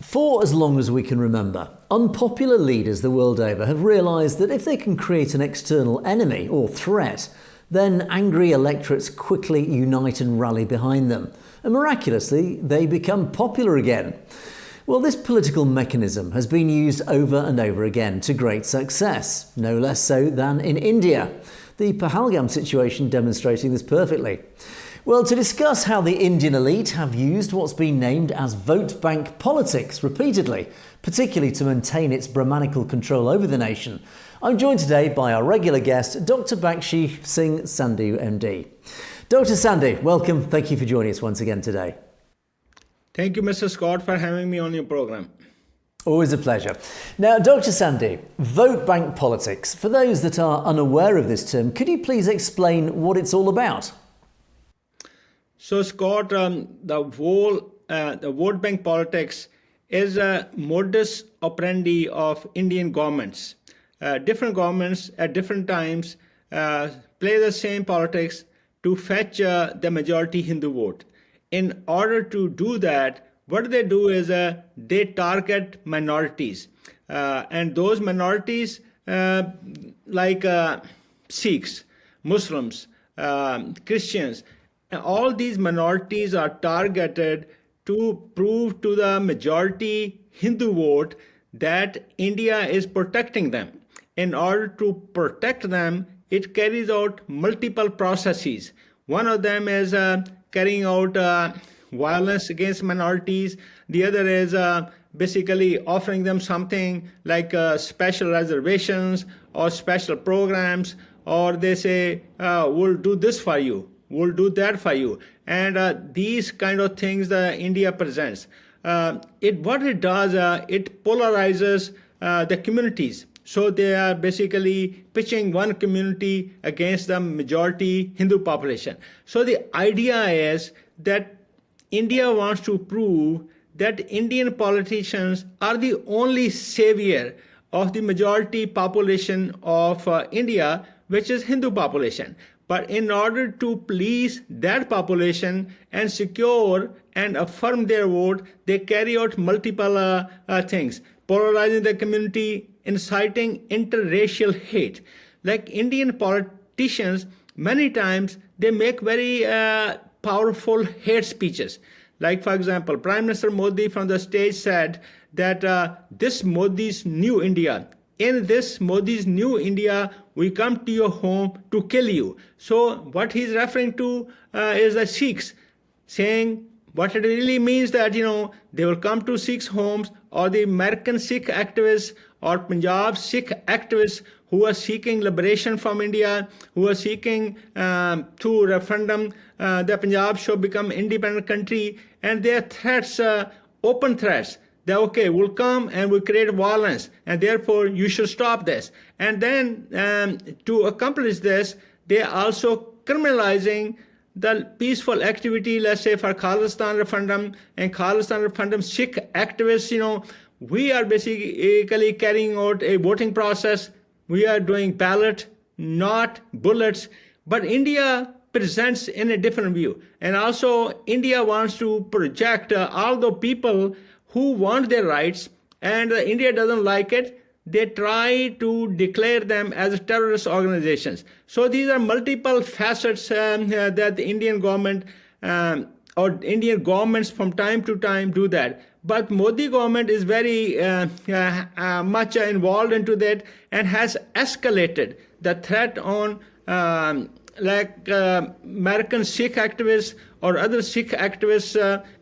For as long as we can remember, unpopular leaders the world over have realised that if they can create an external enemy or threat, then angry electorates quickly unite and rally behind them, and miraculously they become popular again. Well, this political mechanism has been used over and over again to great success, no less so than in India, the pahalgam situation demonstrating this perfectly. Well, to discuss how the Indian elite have used what's been named as vote bank politics repeatedly, particularly to maintain its Brahmanical control over the nation, I'm joined today by our regular guest, Dr. Bakhshish Singh Sandhu MD. Dr. Sandhu, welcome. Thank you for joining us once again today. Thank you, Mr. Scott, for having me on your program. Always a pleasure. Now, Dr. Sandhu, vote bank politics. For those that are unaware of this term, could you please explain what it's all about? So, Scott, the vote bank politics is a modus operandi of Indian governments. Different governments at different times play the same politics to fetch the majority Hindu vote. In order to do that, what they do is they target minorities. And those minorities like Sikhs, Muslims, Christians, and all these minorities are targeted to prove to the majority Hindu vote that India is protecting them. In order to protect them, it carries out multiple processes. One of them is carrying out violence against minorities. The other is basically offering them something like special reservations or special programs, or they say, we'll do this for you. We'll do that for you. And these kind of things that India presents. What it does, it polarizes the communities. So they are basically pitching one community against the majority Hindu population. So the idea is that India wants to prove that Indian politicians are the only savior of the majority population of India, which is Hindu population. But in order to please that population and secure and affirm their vote, they carry out multiple things, polarizing the community, inciting interracial hate. Like Indian politicians, many times they make very powerful hate speeches. Like, for example, Prime Minister Modi from the stage said that this Modi's new India. In this Modi's new India, we come to your home to kill you. So what he's referring to is the Sikhs, saying what it really means that, they will come to Sikhs' homes, or the American Sikh activists or Punjab Sikh activists who are seeking liberation from India, who are seeking through referendum that Punjab should become independent country, and their threats, open threats, that okay, we'll come and we'll create violence, and therefore you should stop this. And then to accomplish this, they are also criminalizing the peaceful activity, let's say for Khalistan referendum and Khalistan referendum Sikh activists. We are basically carrying out a voting process. We are doing ballot, not bullets. But India presents in a different view. And also India wants to project all the people who want their rights, and India doesn't like it. They try to declare them as terrorist organizations. So these are multiple facets that the Indian government or Indian governments from time to time do that. But Modi government is very much involved into that and has escalated the threat on American Sikh activists or other Sikh activists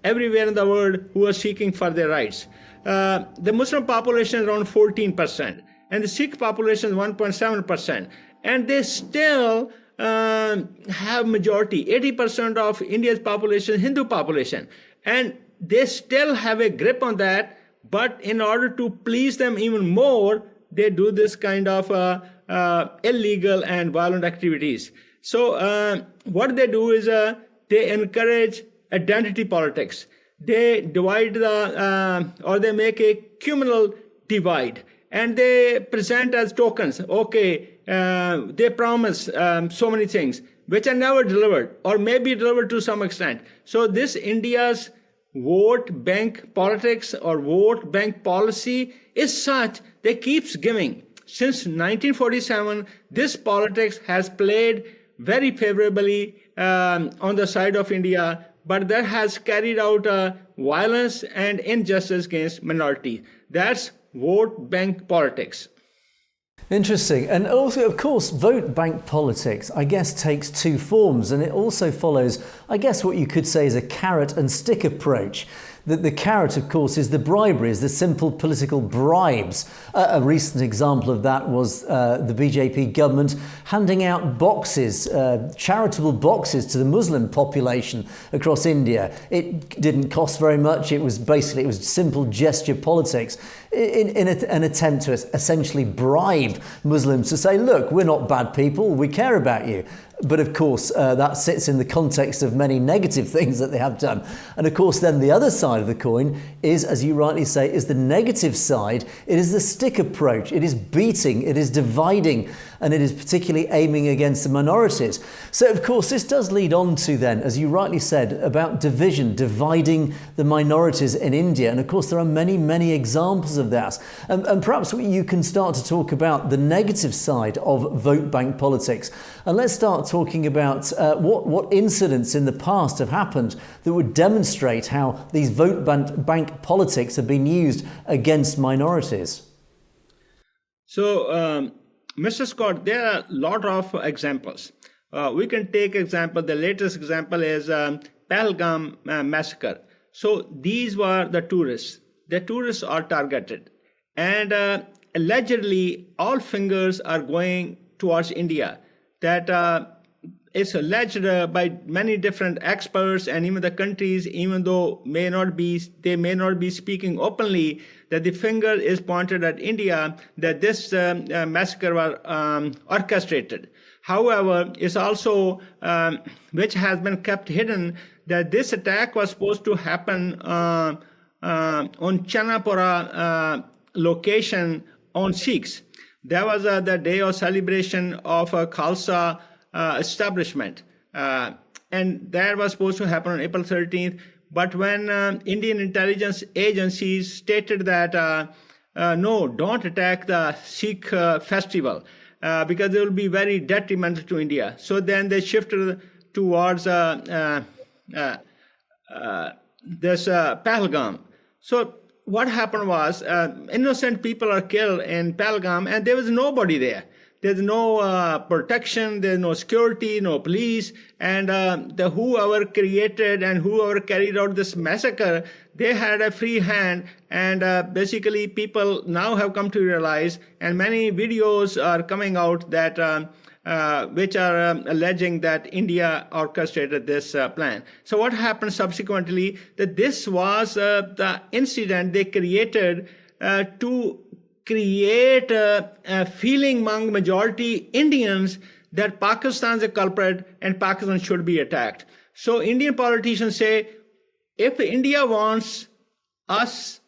everywhere in the world who are seeking for their rights. The Muslim population is around 14%, and the Sikh population is 1.7%. And they still have majority. 80% of India's population is Hindu population. And they still have a grip on that, but in order to please them even more, they do this kind of illegal and violent activities. So what they do is they encourage identity politics. They divide or they make a communal divide, and they present as tokens. Okay, they promise so many things which are never delivered or maybe delivered to some extent. So this India's vote bank politics or vote bank policy is such that keeps giving. Since 1947, this politics has played very favorably on the side of India, but that has carried out violence and injustice against minorities. That's vote bank politics. Interesting. And also, of course, vote bank politics, I guess, takes two forms. And it also follows, I guess, what you could say is a carrot and stick approach. The carrot, of course, is the briberies, the simple political bribes. A recent example of that was the BJP government handing out boxes, charitable boxes to the Muslim population across India. It didn't cost very much. It was simple gesture politics in an attempt to essentially bribe Muslims to say, look, we're not bad people, we care about you. But of course, that sits in the context of many negative things that they have done. And of course, then the other side of the coin is, as you rightly say, is the negative side. It is the stick approach. It is beating, it is dividing, and it is particularly aiming against the minorities. So, of course, this does lead on to then, as you rightly said, about division, dividing the minorities in India. And of course, there are many, many examples of that. And perhaps you can start to talk about the negative side of vote bank politics. And let's start talking about what incidents in the past have happened that would demonstrate how these vote bank politics have been used against minorities. So, Mr. Scott, there are a lot of examples. We can take example, the latest example is pahalgam massacre. So these were the tourists. The tourists are targeted. And allegedly, all fingers are going towards India. That it's alleged by many different experts and even the countries, even though they may not be speaking openly, that the finger is pointed at India, that this massacre was orchestrated. However, it's also, which has been kept hidden, that this attack was supposed to happen on Chittisinghpura location on Sikhs. That was the day of celebration of a Khalsa establishment. And that was supposed to happen on April 13th. But when Indian intelligence agencies stated that, no, don't attack the Sikh festival because it will be very detrimental to India. So then they shifted towards this pahalgam. So what happened was innocent people are killed in pahalgam and there was nobody there. There's no protection, there's no security, no police, and whoever created and whoever carried out this massacre, they had a free hand, and basically people now have come to realize, and many videos are coming out that which are alleging that India orchestrated this plan. So what happened subsequently, that this was the incident they created to create a feeling among majority Indians that Pakistan is a culprit and Pakistan should be attacked. So Indian politicians say, if India wants us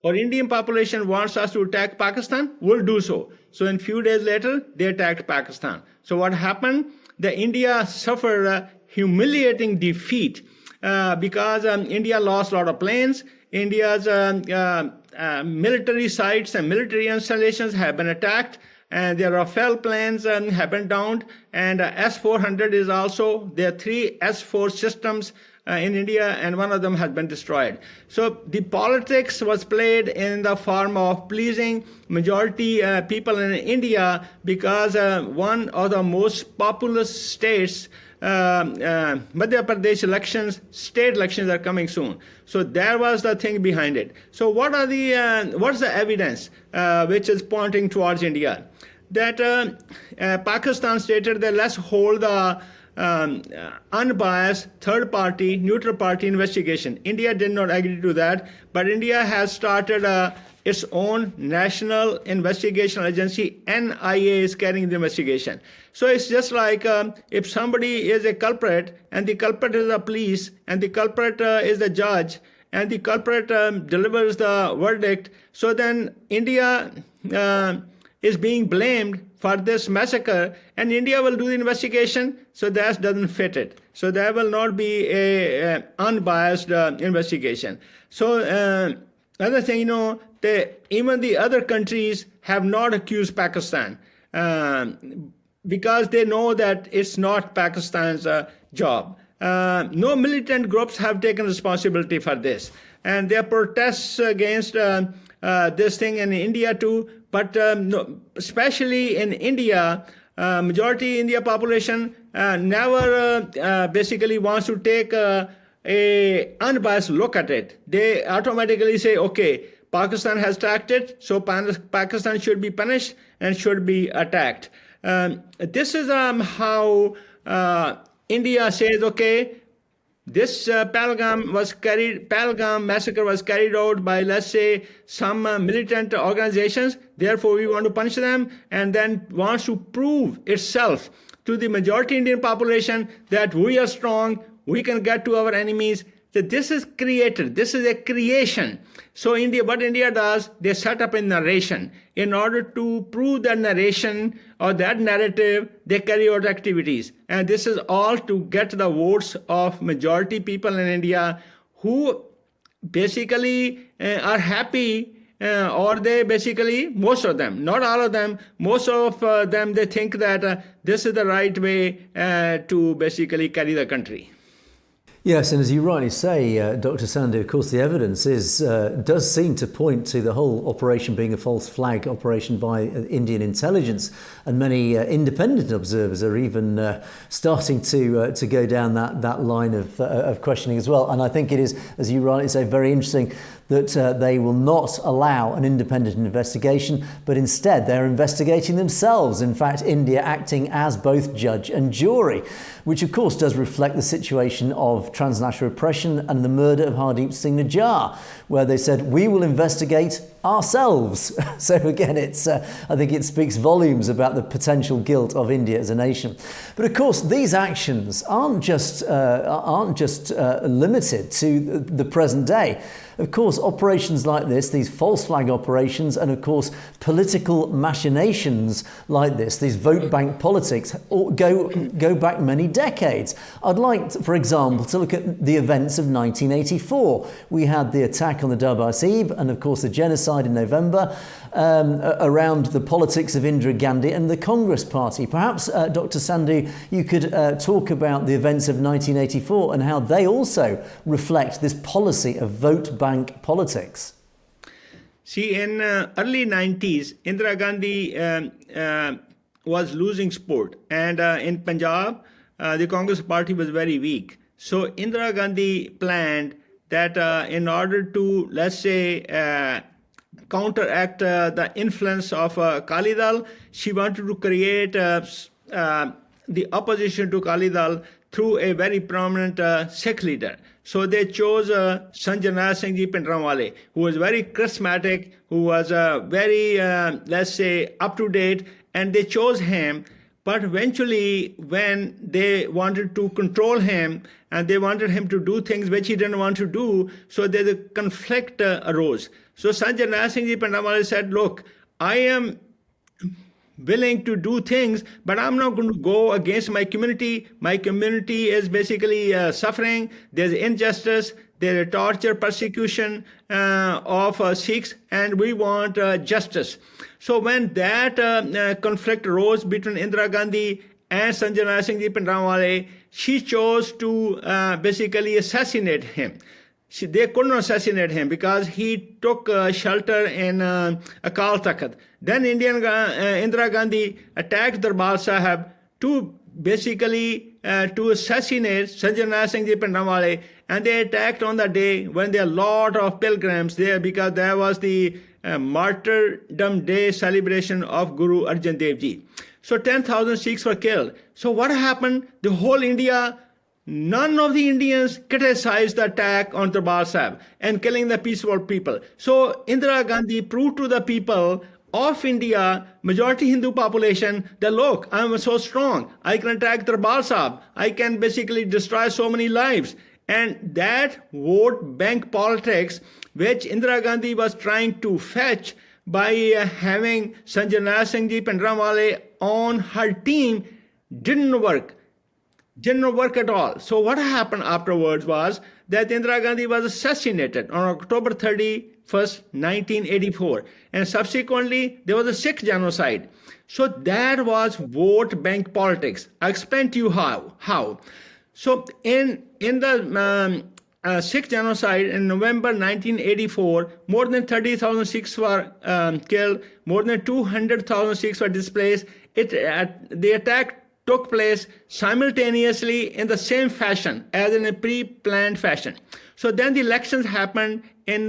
or Indian population wants us to attack Pakistan, we'll do so. So in few days later, they attacked Pakistan. So what happened? The India suffered a humiliating defeat because India lost a lot of planes. India's military sites and military installations have been attacked, and their Rafale planes have been downed, and S-400 is also, there are 3 S-4 systems in India, and one of them has been destroyed. So the politics was played in the form of pleasing majority people in India because one of the most populous states, Madhya Pradesh state elections are coming soon. So that was the thing behind it. So what's the evidence which is pointing towards India? That Pakistan stated that let's hold the unbiased third party, neutral party investigation. India did not agree to that, but India has started its own national investigation agency. NIA is carrying the investigation. So it's just like if somebody is a culprit and the culprit is the police and the culprit is the judge and the culprit delivers the verdict, so then India is being blamed for this massacre, and India will do the investigation, so that doesn't fit it. So there will not be a unbiased investigation. So other thing, even the other countries have not accused Pakistan because they know that it's not Pakistan's job. No militant groups have taken responsibility for this, and there are protests against this thing in India too. But especially in India, majority India population never basically wants to take a unbiased look at it. They automatically say, okay, Pakistan has attacked it, so Pakistan should be punished and should be attacked. This is how India says, okay, this pahalgam massacre was carried out by, let's say, some militant organizations. Therefore, we want to punish them, and then wants to prove itself to the majority Indian population that we are strong, we can get to our enemies. That this is created, this is a creation. So what India does, they set up a narration. In order to prove that narration or that narrative, they carry out activities. And this is all to get the votes of majority people in India who basically are happy, or they basically, most of them, not all of them, most of them, they think that this is the right way to basically carry the country. Yes, and as you rightly say, Dr. Sandhu, of course, the evidence does seem to point to the whole operation being a false flag operation by Indian intelligence, and many independent observers are even starting to go down that line of questioning as well. And I think it is, as you rightly say, very interesting that they will not allow an independent investigation, but instead they're investigating themselves. In fact, India acting as both judge and jury, which of course does reflect the situation of transnational oppression and the murder of Hardeep Singh Nijjar, where they said, we will investigate ourselves. So again, I think it speaks volumes about the potential guilt of India as a nation. But of course, these actions aren't just limited to the present day. Of course, operations like this, these false flag operations, and of course, political machinations like this, these vote bank politics, go back many decades. I'd like, for example, to look at the events of 1984. We had the attack on the Darbar Sahib and, of course, the genocide in November around the politics of Indira Gandhi and the Congress Party. Perhaps, Dr. Sandhu, you could talk about the events of 1984 and how they also reflect this policy of vote bank politics. See, in early 90s, Indira Gandhi was losing support, and in Punjab, the Congress Party was very weak. So Indira Gandhi planned that in order to, let's say, counteract the influence of Akali Dal, she wanted to create the opposition to Akali Dal through a very prominent Sikh leader. So they chose Sanjana Singh Ji Pindramwale, who was very charismatic, who was very, let's say, up-to-date, and they chose him. But eventually, when they wanted to control him and they wanted him to do things which he didn't want to do, so the conflict arose. So Sanjana Singh Ji Pindramwale said, look, I am willing to do things, but I'm not going to go against my community. My community is basically suffering. There's injustice. There's torture, persecution of Sikhs, and we want justice. So when that conflict arose between Indira Gandhi and Sanjana Singh Ji Pindramwale, she chose to basically assassinate him. They couldn't assassinate him because he took shelter in Akal Takht. Then Indira Gandhi attacked Darbar Sahib to basically to assassinate Sanjana Singh Ji Pindramwale, and they attacked on the day when there are a lot of pilgrims there, because there was the martyrdom day celebration of Guru Arjan Dev Ji. So 10,000 Sikhs were killed. So what happened? The whole India, none of the Indians criticized the attack on Darbar Sahib and killing the peaceful people. So Indira Gandhi proved to the people of India, majority Hindu population, that look, I'm so strong. I can attack Darbar Sahib. I can basically destroy so many lives. And that vote bank politics, which Indira Gandhi was trying to fetch, by having Sanjana Singh Ji Pandramwale on her team didn't work at all. So what happened afterwards was that Indira Gandhi was assassinated on October 31st, 1984. And subsequently, there was a Sikh genocide. So that was vote bank politics. I'll explain to you how. So in the Sikh genocide in November 1984, more than 30,000 Sikhs were killed, more than 200,000 Sikhs were displaced. The attack took place simultaneously in the same fashion as in a pre-planned fashion. So then the elections happened in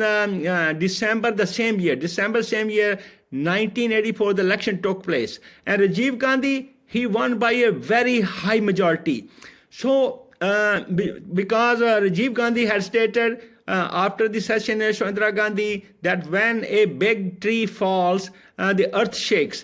December same year, 1984, the election took place. And Rajiv Gandhi, he won by a very high majority. So because Rajiv Gandhi had stated after the assassination of Indira Gandhi that when a big tree falls, the earth shakes.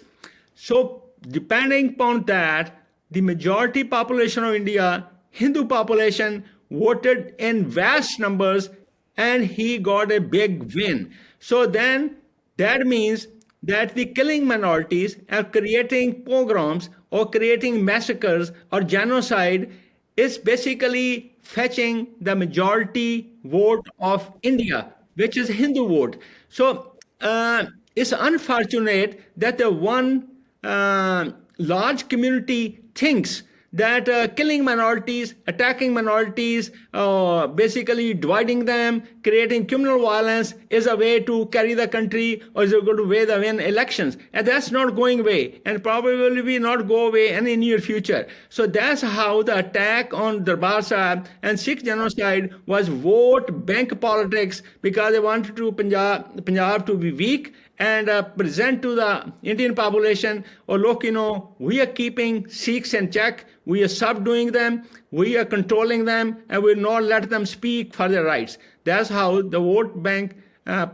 So depending upon that, the majority population of India, Hindu population, voted in vast numbers and he got a big win. So then that means that the killing minorities are creating pogroms or creating massacres or genocide is basically fetching the majority vote of India, which is Hindu vote. So it's unfortunate that the one large community thinks that killing minorities, attacking minorities, basically dividing them, creating communal violence is a way to carry the country or is a good way to win elections. And that's not going away and probably will not go away in the near future. So that's how the attack on Darbar Sahib and Sikh genocide was vote bank politics, because they wanted to Punjab to be weak and present to the Indian population, oh look, we are keeping Sikhs in check, we are subduing them, we are controlling them, and we will not let them speak for their rights. That's how the vote bank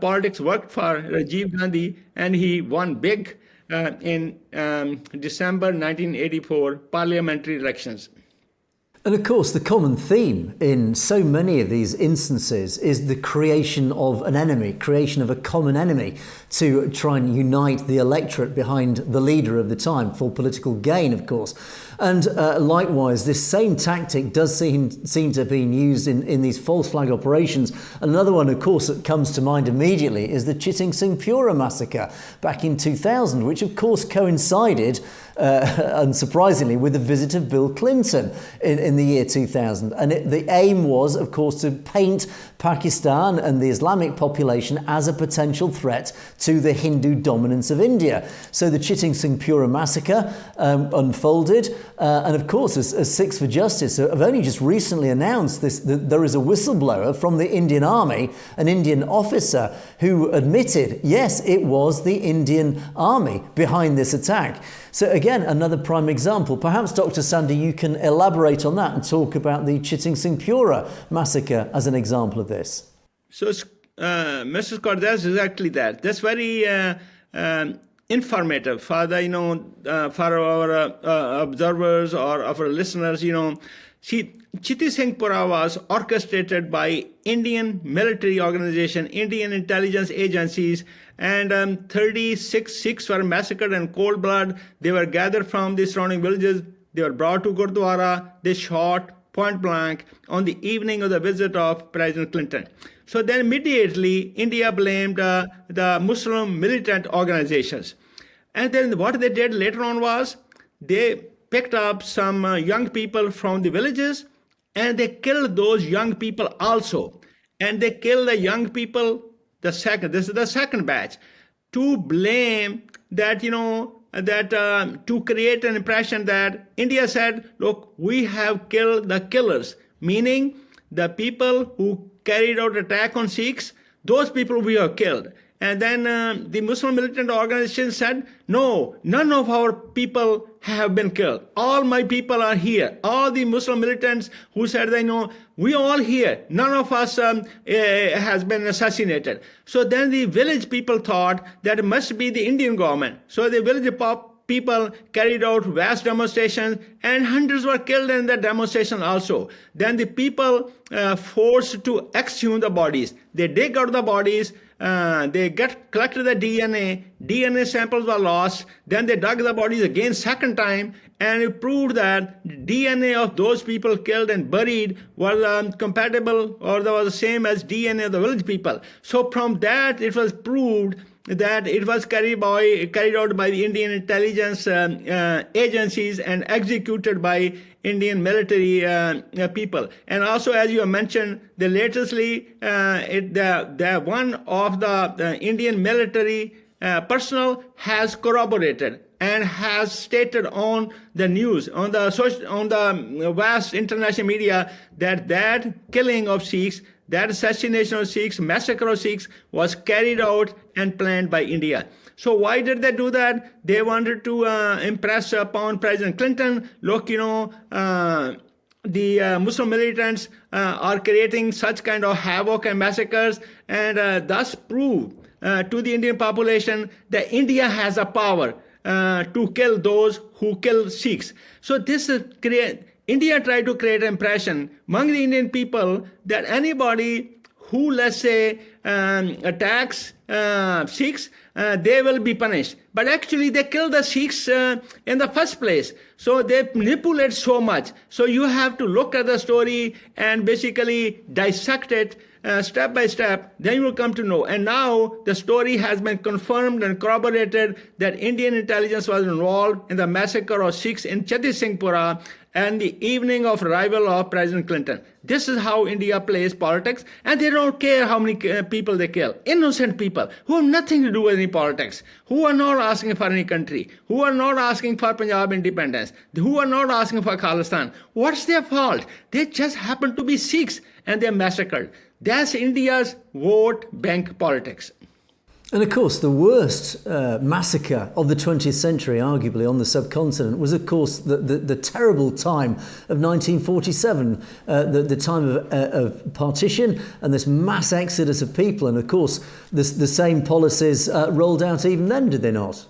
politics worked for Rajiv Gandhi, and he won big in December 1984 parliamentary elections. And of course, the common theme in so many of these instances is the creation of an enemy, creation of a common enemy to try and unite the electorate behind the leader of the time for political gain, of course. And likewise, this same tactic does seem to have been used in these false flag operations. Another one, of course, that comes to mind immediately is the Chittisinghpura massacre back in 2000, which of course coincided, unsurprisingly, with the visit of Bill Clinton in the year 2000. And the aim was, of course, to paint Pakistan and the Islamic population as a potential threat to the Hindu dominance of India. So the Chittisinghpura massacre unfolded. And of course, as Sikhs for Justice have only just recently announced that there is a whistleblower from the Indian Army, an Indian officer, who admitted, yes, it was the Indian Army behind this attack. So again, another prime example. Perhaps, Dr. Sandhu, you can elaborate on that and talk about the Chittisinghpura massacre as an example of this. So, Mr. Scott, that's exactly that. That's very informative for for our observers or our listeners. See, Chittisinghpura was orchestrated by Indian military organization, Indian intelligence agencies, and 36 Sikhs were massacred in cold blood. They were gathered from the surrounding villages. They were brought to Gurdwara. They shot point blank on the evening of the visit of President Clinton. So then immediately India blamed the Muslim militant organizations. And then what they did later on was they picked up some young people from the villages and they killed those young people also. And they killed the young people, this is the second batch, to blame that, to create an impression that India said, look, we have killed the killers, meaning the people who carried out attack on Sikhs, those people we have killed. And then the Muslim militant organization said, no, none of our people have been killed. All my people are here. All the Muslim militants who said, we all here. None of us has been assassinated. So then the village people thought that it must be the Indian government. So the village people carried out vast demonstrations and hundreds were killed in that demonstration also. Then the people forced to exhume the bodies. They dig out the bodies. they collected the DNA. DNA samples were lost. Then they dug the bodies again second time, and it proved that DNA of those people killed and buried was compatible, or was the same as DNA of the village people. So from that, it was proved that it was carried out by the Indian intelligence agencies and executed by Indian military people. And also, as you have mentioned, the latestly, the one of the Indian military personnel has corroborated and has stated on the news, on the vast international media, that killing of Sikhs, that assassination of Sikhs, massacre of Sikhs was carried out and planned by India. So why did they do that? They wanted to impress upon President Clinton, look, the Muslim militants are creating such kind of havoc and massacres, and thus prove to the Indian population that India has a power to kill those who kill Sikhs. So this is India tried to create an impression among the Indian people that anybody who, let's say, attacks Sikhs, they will be punished. But actually, they killed the Sikhs in the first place. So they manipulate so much. So you have to look at the story and basically dissect it step by step. Then you will come to know. And now the story has been confirmed and corroborated that Indian intelligence was involved in the massacre of Sikhs in Chittisinghpura and the evening of arrival of President Clinton. This is how India plays politics, and they don't care how many people they kill. Innocent people who have nothing to do with any politics, who are not asking for any country, who are not asking for Punjab independence, who are not asking for Khalistan. What's their fault? They just happen to be Sikhs, and they're massacred. That's India's vote bank politics. And of course, the worst massacre of the 20th century, arguably, on the subcontinent was, of course, the terrible time of 1947, the time of partition and this mass exodus of people. And of course, the same policies rolled out even then, did they not?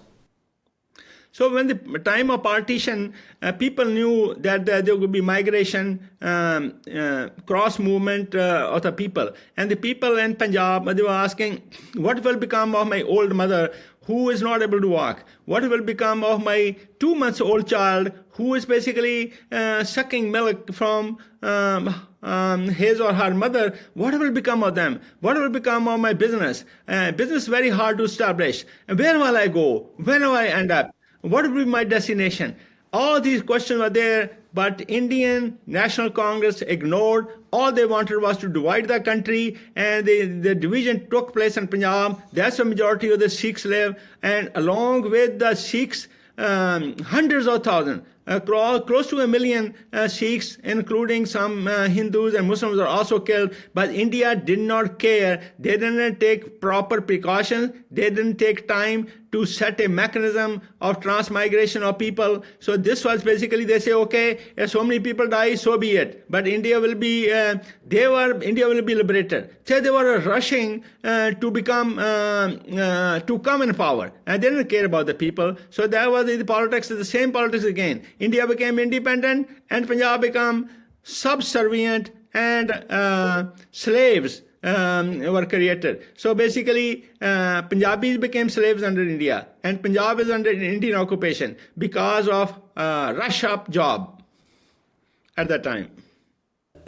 So when the time of partition, people knew that there would be migration, cross movement of the people. And the people in Punjab, they were asking, what will become of my old mother who is not able to walk? What will become of my 2-month-old child who is basically sucking milk from his or her mother? What will become of them? What will become of my business? Business is very hard to establish. Where will I go? Where will I end up? What will be my destination? All these questions were there, but Indian National Congress ignored. All they wanted was to divide the country, and the division took place in Punjab. That's the majority of the Sikhs live, and along with the Sikhs, hundreds of thousands, close to 1 million Sikhs, including some Hindus and Muslims, are also killed. But India did not care. They didn't take proper precautions. They didn't take time to set a mechanism of transmigration of people. So this was basically, they say, okay, if so many people die, so be it. But India will be, India will be liberated. So they were rushing to come in power, and they didn't care about the people. So that was the politics, the same politics again. India became independent, and Punjab became subservient, and slaves were created. So basically, Punjabis became slaves under India, and Punjab is under Indian occupation because of rush up job at that time.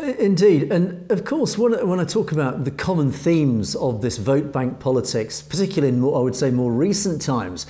Indeed. And of course, when I talk about the common themes of this vote bank politics, particularly in, I would say, more recent times,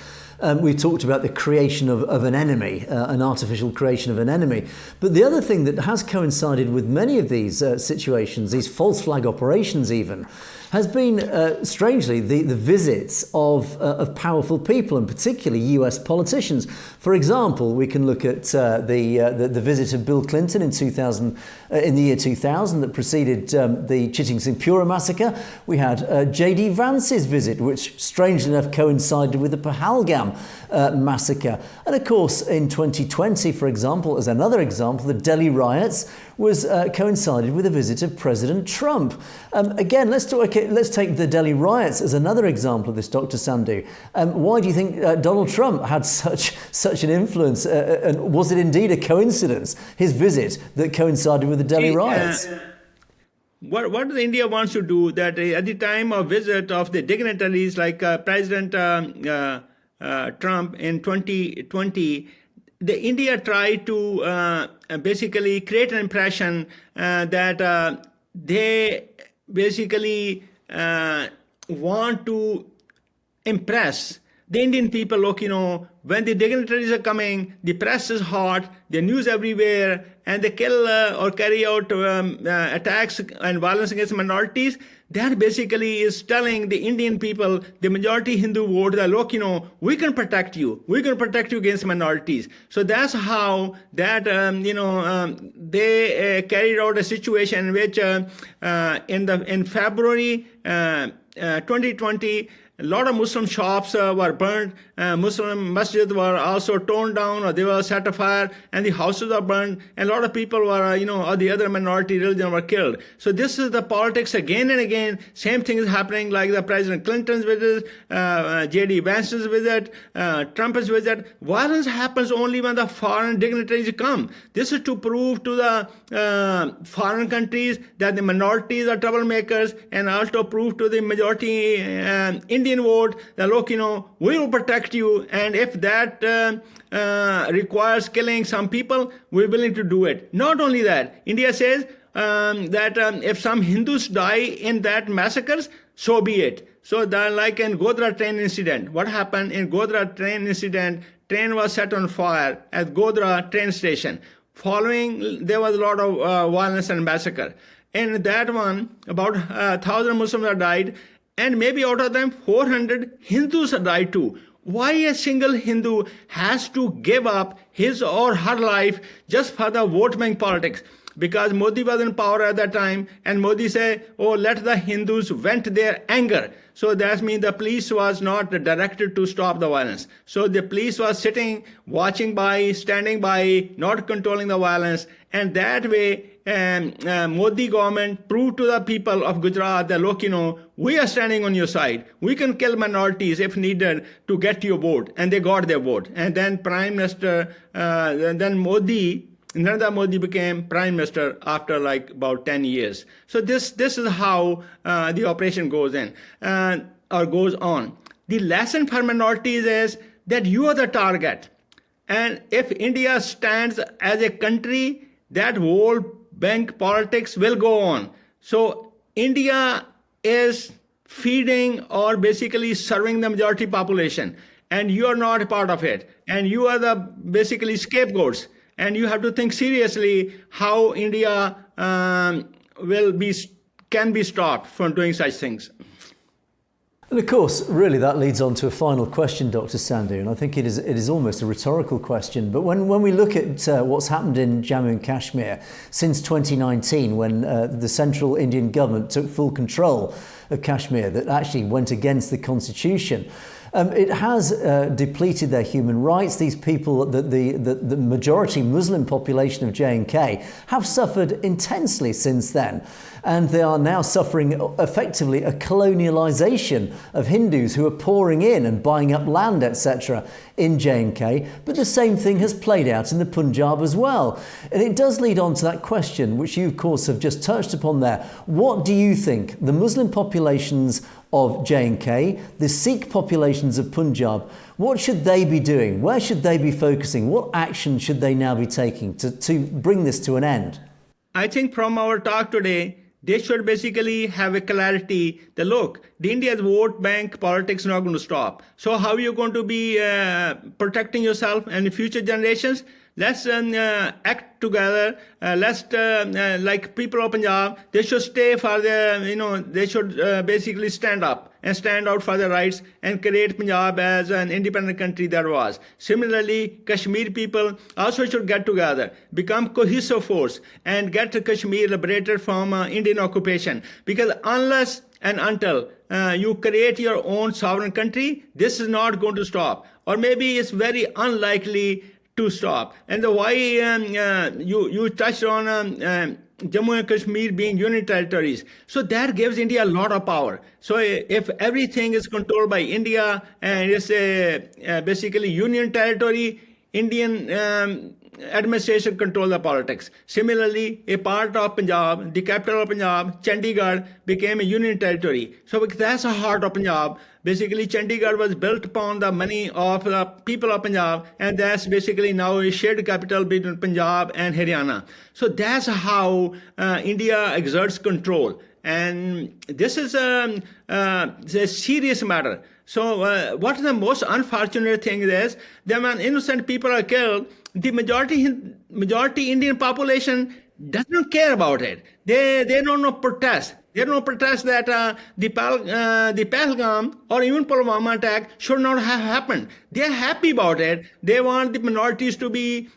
we talked about the creation of an enemy, an artificial creation of an enemy. But the other thing that has coincided with many of these situations, these false flag operations even, has been, strangely, the visits of powerful people, and particularly US politicians. For example, we can look at the visit of Bill Clinton in the year 2000 that preceded the Chittisinghpura massacre. We had J.D. Vance's visit, which strangely enough coincided with the pahalgam massacre. And of course, in 2020, for example, as another example, the Delhi riots was coincided with a visit of President Trump. Again, let's take the Delhi riots as another example of this, Dr. Sandhu. Why do you think Donald Trump had such an influence? And was it indeed a coincidence, his visit, that coincided with the Delhi riots? what India wants to do, that at the time of visit of the dignitaries like President Trump in 2020, the India tried to basically create an impression that they basically want to impress the Indian people. Look, when the dignitaries are coming, the press is hot, the news everywhere, and they kill or carry out attacks and violence against minorities. That basically is telling the Indian people, the majority Hindu vote, that look, we can protect you. We can protect you against minorities. So that's how that, they carried out a situation in which in February 2020, a lot of Muslim shops were burned. Muslim masjids were also torn down, or they were set afire, and the houses were burned. And a lot of people were, or the other minority religion were killed. So this is the politics again and again. Same thing is happening, like the President Clinton's visit, J.D. Vance's visit, Trump's visit. Violence happens only when the foreign dignitaries come. This is to prove to the foreign countries that the minorities are troublemakers, and also prove to the majority Indian vote that, look, we will protect you, and if that requires killing some people, we're willing to do it. Not only that, India says that if some Hindus die in that massacres, so be it. So that, like in Godhra train incident, what happened in Godhra train incident, train was set on fire at Godhra train station. Following, there was a lot of violence and massacre. In that one, about 1,000 Muslims have died, and maybe out of them 400 Hindus died too. Why a single Hindu has to give up his or her life just for the vote bank politics? Because Modi was in power at that time, and Modi said, let the Hindus vent their anger. So that means the police was not directed to stop the violence. So the police was sitting, watching by, standing by, not controlling the violence. And that way, Modi government proved to the people of Gujarat that, look, we are standing on your side. We can kill minorities if needed to get your vote. And they got their vote. And then Prime Minister, then Modi, Narendra Modi became Prime Minister after like about 10 years. So this is how the operation goes in or goes on. The lesson for minorities is that you are the target. And if India stands as a country, that whole bank politics will go on. So India is feeding or basically serving the majority population, and you are not a part of it. And you are the basically scapegoats. And you have to think seriously how India can be stopped from doing such things. And of course, really, that leads on to a final question, Dr. Sandhu, and I think it is almost a rhetorical question. But when we look at what's happened in Jammu and Kashmir since 2019, when the central Indian government took full control of Kashmir, that actually went against the constitution, it has depleted their human rights. These people, the majority Muslim population of J&K, have suffered intensely since then. And they are now suffering effectively a colonialization of Hindus who are pouring in and buying up land, etc. in J&K. But the same thing has played out in the Punjab as well. And it does lead on to that question, which you, of course, have just touched upon there. What do you think the Muslim populations of J&K, the Sikh populations of Punjab, what should they be doing? Where should they be focusing? What action should they now be taking to bring this to an end? I think from our talk today, they should basically have a clarity that, look, the India's vote bank politics is not going to stop. So how are you going to be protecting yourself and future generations? Let's act together. Let's, like people of Punjab, they should stay for the, they should basically stand up and stand out for their rights and create Punjab as an independent country that was. Similarly, Kashmir people also should get together, become cohesive force, and get Kashmir liberated from Indian occupation. Because unless and until you create your own sovereign country, this is not going to stop. Or maybe it's very unlikely to stop. And why you touched on Jammu and Kashmir being union territories. So that gives India a lot of power. So if everything is controlled by India and it's basically union territory, Indian administration control the politics. Similarly, a part of Punjab, the capital of Punjab, Chandigarh, became a union territory. So that's the heart of Punjab. Basically, Chandigarh was built upon the money of the people of Punjab, and that's basically now a shared capital between Punjab and Haryana. So that's how India exerts control. And this is a serious matter. So what the most unfortunate thing is that when innocent people are killed, the majority Indian population doesn't care about it. They don't protest. They don't protest that the pahalgam or even Pulwama attack should not have happened. They are happy about it. They want the minorities to be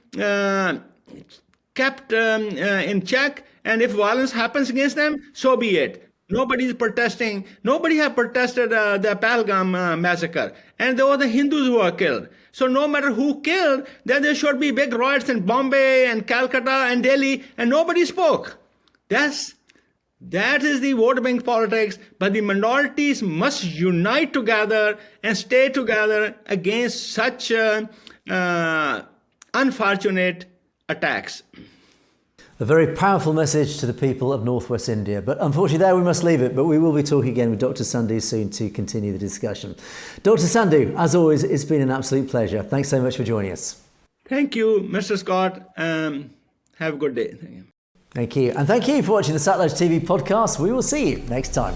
kept in check. And if violence happens against them, so be it. Nobody is protesting. Nobody has protested the Pahalgam massacre. And they were the Hindus who were killed. So no matter who killed, then there should be big riots in Bombay and Calcutta and Delhi, and nobody spoke. That is the vote bank politics. But the minorities must unite together and stay together against such unfortunate attacks. A very powerful message to the people of northwest India. But unfortunately there we must leave it, but we will be talking again with Dr. Sandhu soon to continue the discussion. Dr. Sandhu, as always, it's been an absolute pleasure. Thanks so much for joining us. Thank you, Mr. Scott. Have a good day. Thank you. And thank you for watching the Satluj TV podcast. We will see you next time.